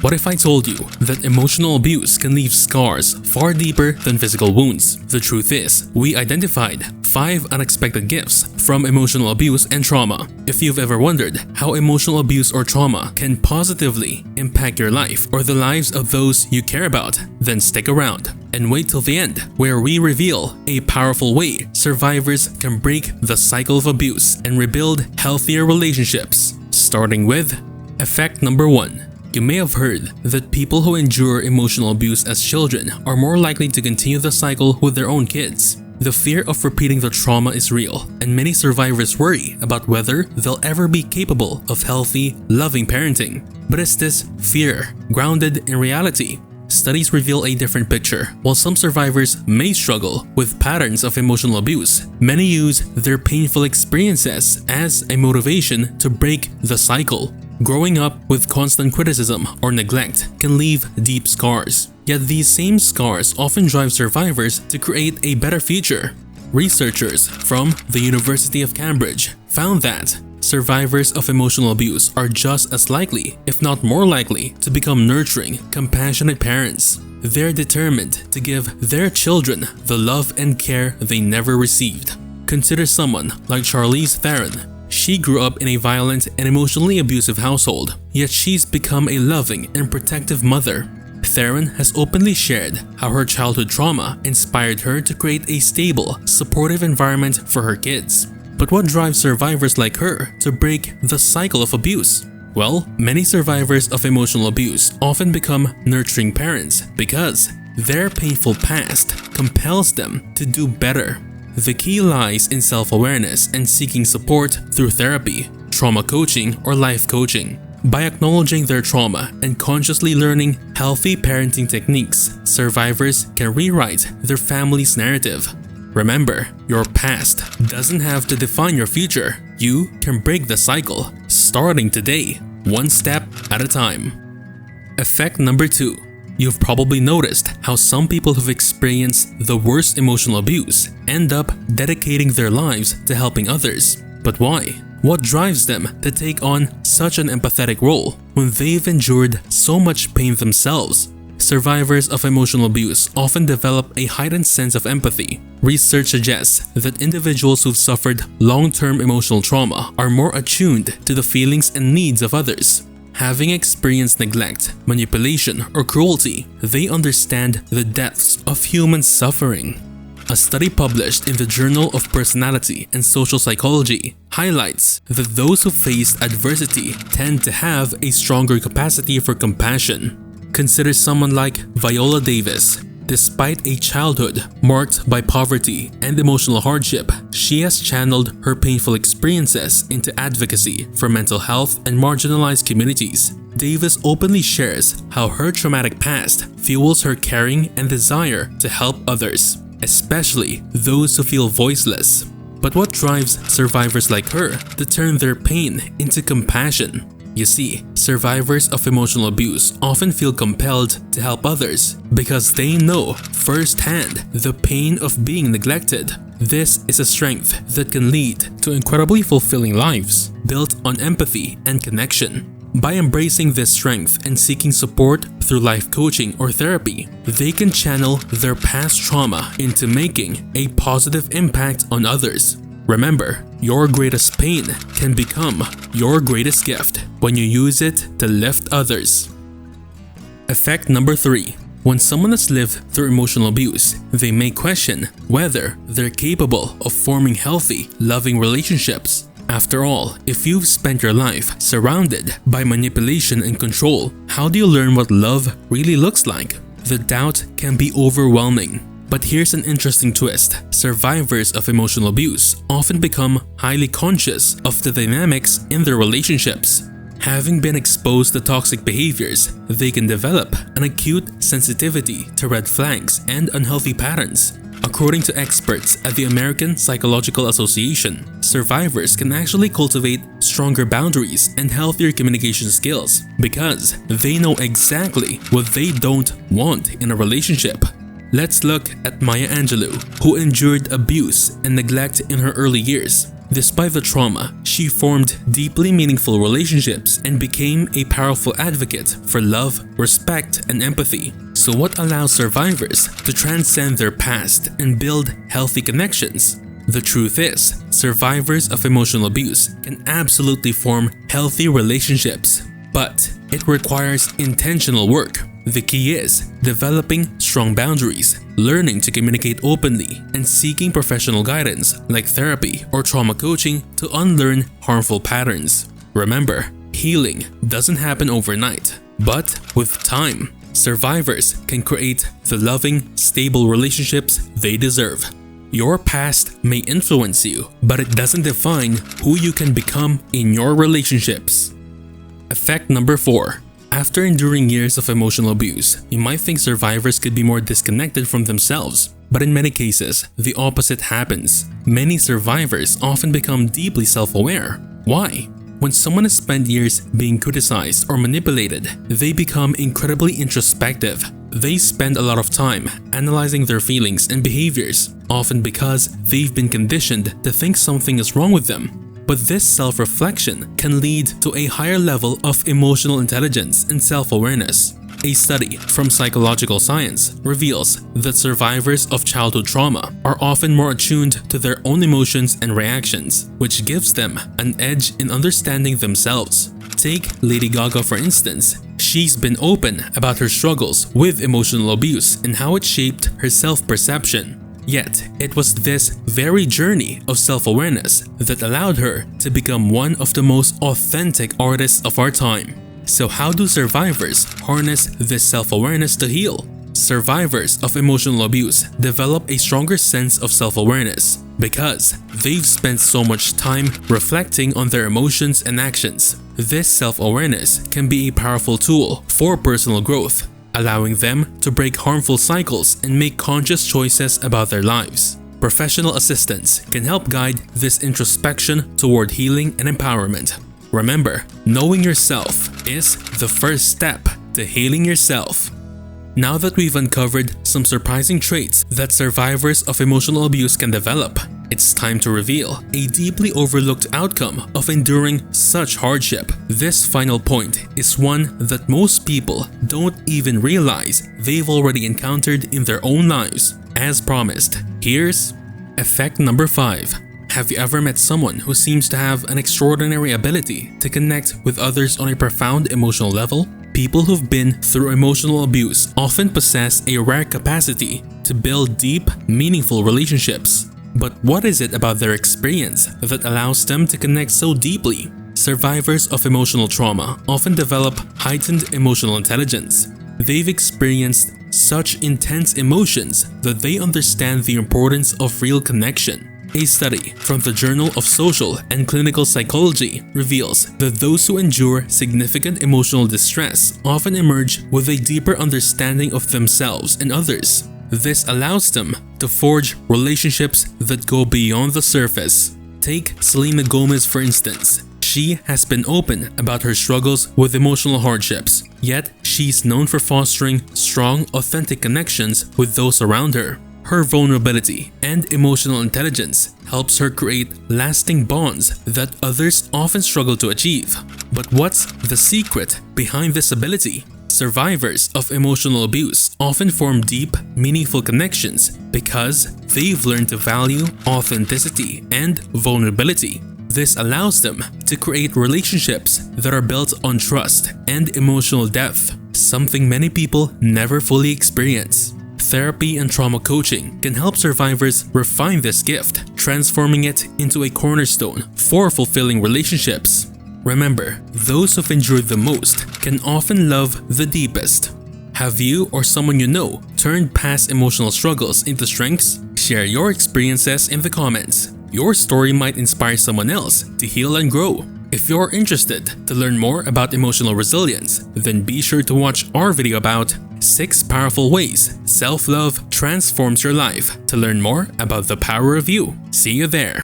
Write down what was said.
What if I told you that emotional abuse can leave scars far deeper than physical wounds? The truth is, we identified 5 unexpected gifts from emotional abuse and trauma. If you've ever wondered how emotional abuse or trauma can positively impact your life or the lives of those you care about, then stick around and wait till the end, where we reveal a powerful way survivors can break the cycle of abuse and rebuild healthier relationships. Starting with effect number 1. You may have heard that people who endure emotional abuse as children are more likely to continue the cycle with their own kids. The fear of repeating the trauma is real, and many survivors worry about whether they'll ever be capable of healthy, loving parenting. But is this fear grounded in reality? Studies reveal a different picture. While some survivors may struggle with patterns of emotional abuse, many use their painful experiences as a motivation to break the cycle. Growing up with constant criticism or neglect can leave deep scars. Yet these same scars often drive survivors to create a better future. Researchers from the University of Cambridge found that survivors of emotional abuse are just as likely, if not more likely, to become nurturing, compassionate parents. They're determined to give their children the love and care they never received. Consider someone like Charlize Theron. She grew up in a violent and emotionally abusive household, yet she's become a loving and protective mother. Theron has openly shared how her childhood trauma inspired her to create a stable, supportive environment for her kids. But what drives survivors like her to break the cycle of abuse? Well, many survivors of emotional abuse often become nurturing parents because their painful past compels them to do better. The key lies in self-awareness and seeking support through therapy, trauma coaching, or life coaching. By acknowledging their trauma and consciously learning healthy parenting techniques, survivors can rewrite their family's narrative. Remember, your past doesn't have to define your future. You can break the cycle, starting today, one step at a time. Effect number 2. You've probably noticed how some people who've experienced the worst emotional abuse end up dedicating their lives to helping others. But why? What drives them to take on such an empathetic role when they've endured so much pain themselves? Survivors of emotional abuse often develop a heightened sense of empathy. Research suggests that individuals who've suffered long-term emotional trauma are more attuned to the feelings and needs of others. Having experienced neglect, manipulation, or cruelty, they understand the depths of human suffering. A study published in the Journal of Personality and Social Psychology highlights that those who face adversity tend to have a stronger capacity for compassion. Consider someone like Viola Davis. Despite a childhood marked by poverty and emotional hardship, she has channeled her painful experiences into advocacy for mental health and marginalized communities. Davis openly shares how her traumatic past fuels her caring and desire to help others, especially those who feel voiceless. But what drives survivors like her to turn their pain into compassion? You see, survivors of emotional abuse often feel compelled to help others because they know firsthand the pain of being neglected. This is a strength that can lead to incredibly fulfilling lives built on empathy and connection. By embracing this strength and seeking support through life coaching or therapy, they can channel their past trauma into making a positive impact on others. Remember, your greatest pain can become your greatest gift when you use it to lift others. Effect number 3. When someone has lived through emotional abuse, they may question whether they're capable of forming healthy, loving relationships. After all, if you've spent your life surrounded by manipulation and control, how do you learn what love really looks like? The doubt can be overwhelming. But here's an interesting twist. Survivors of emotional abuse often become highly conscious of the dynamics in their relationships. Having been exposed to toxic behaviors, they can develop an acute sensitivity to red flags and unhealthy patterns. According to experts at the American Psychological Association, survivors can actually cultivate stronger boundaries and healthier communication skills because they know exactly what they don't want in a relationship. Let's look at Maya Angelou, who endured abuse and neglect in her early years. Despite the trauma, she formed deeply meaningful relationships and became a powerful advocate for love, respect, and empathy. So what allows survivors to transcend their past and build healthy connections? The truth is, survivors of emotional abuse can absolutely form healthy relationships, but it requires intentional work. The key is developing strong boundaries, learning to communicate openly, and seeking professional guidance like therapy or trauma coaching to unlearn harmful patterns. Remember, healing doesn't happen overnight, but with time, survivors can create the loving, stable relationships they deserve. Your past may influence you, but it doesn't define who you can become in your relationships. Effect number 4. After enduring years of emotional abuse, you might think survivors could be more disconnected from themselves, but in many cases, the opposite happens. Many survivors often become deeply self-aware. Why? When someone has spent years being criticized or manipulated, they become incredibly introspective. They spend a lot of time analyzing their feelings and behaviors, often because they've been conditioned to think something is wrong with them. But this self-reflection can lead to a higher level of emotional intelligence and self-awareness. A study from psychological science reveals that survivors of childhood trauma are often more attuned to their own emotions and reactions, which gives them an edge in understanding themselves. Take Lady Gaga for instance. She's been open about her struggles with emotional abuse and how it shaped her self-perception. Yet, it was this very journey of self-awareness that allowed her to become one of the most authentic artists of our time. So how do survivors harness this self-awareness to heal? Survivors of emotional abuse develop a stronger sense of self-awareness because they've spent so much time reflecting on their emotions and actions. This self-awareness can be a powerful tool for personal growth, allowing them to break harmful cycles and make conscious choices about their lives. Professional assistance can help guide this introspection toward healing and empowerment. Remember, knowing yourself is the first step to healing yourself. Now that we've uncovered some surprising traits that survivors of emotional abuse can develop, it's time to reveal a deeply overlooked outcome of enduring such hardship. This final point is one that most people don't even realize they've already encountered in their own lives. As promised, here's effect number 5. Have you ever met someone who seems to have an extraordinary ability to connect with others on a profound emotional level? People who've been through emotional abuse often possess a rare capacity to build deep, meaningful relationships. But what is it about their experience that allows them to connect so deeply? Survivors of emotional trauma often develop heightened emotional intelligence. They've experienced such intense emotions that they understand the importance of real connection. A study from the Journal of Social and Clinical Psychology reveals that those who endure significant emotional distress often emerge with a deeper understanding of themselves and others. This allows them to forge relationships that go beyond the surface. Take Selena Gomez for instance. She has been open about her struggles with emotional hardships, yet she's known for fostering strong, authentic connections with those around her. Her vulnerability and emotional intelligence helps her create lasting bonds that others often struggle to achieve. But what's the secret behind this ability? Survivors of emotional abuse often form deep, meaningful connections because they've learned to value authenticity and vulnerability. This allows them to create relationships that are built on trust and emotional depth, something many people never fully experience. Therapy and trauma coaching can help survivors refine this gift, transforming it into a cornerstone for fulfilling relationships. Remember, those who've endured the most can often love the deepest. Have you or someone you know turned past emotional struggles into strengths? Share your experiences in the comments. Your story might inspire someone else to heal and grow. If you're interested to learn more about emotional resilience, then be sure to watch our video about 6 powerful ways self-love transforms your life to learn more about the power of you. See you there.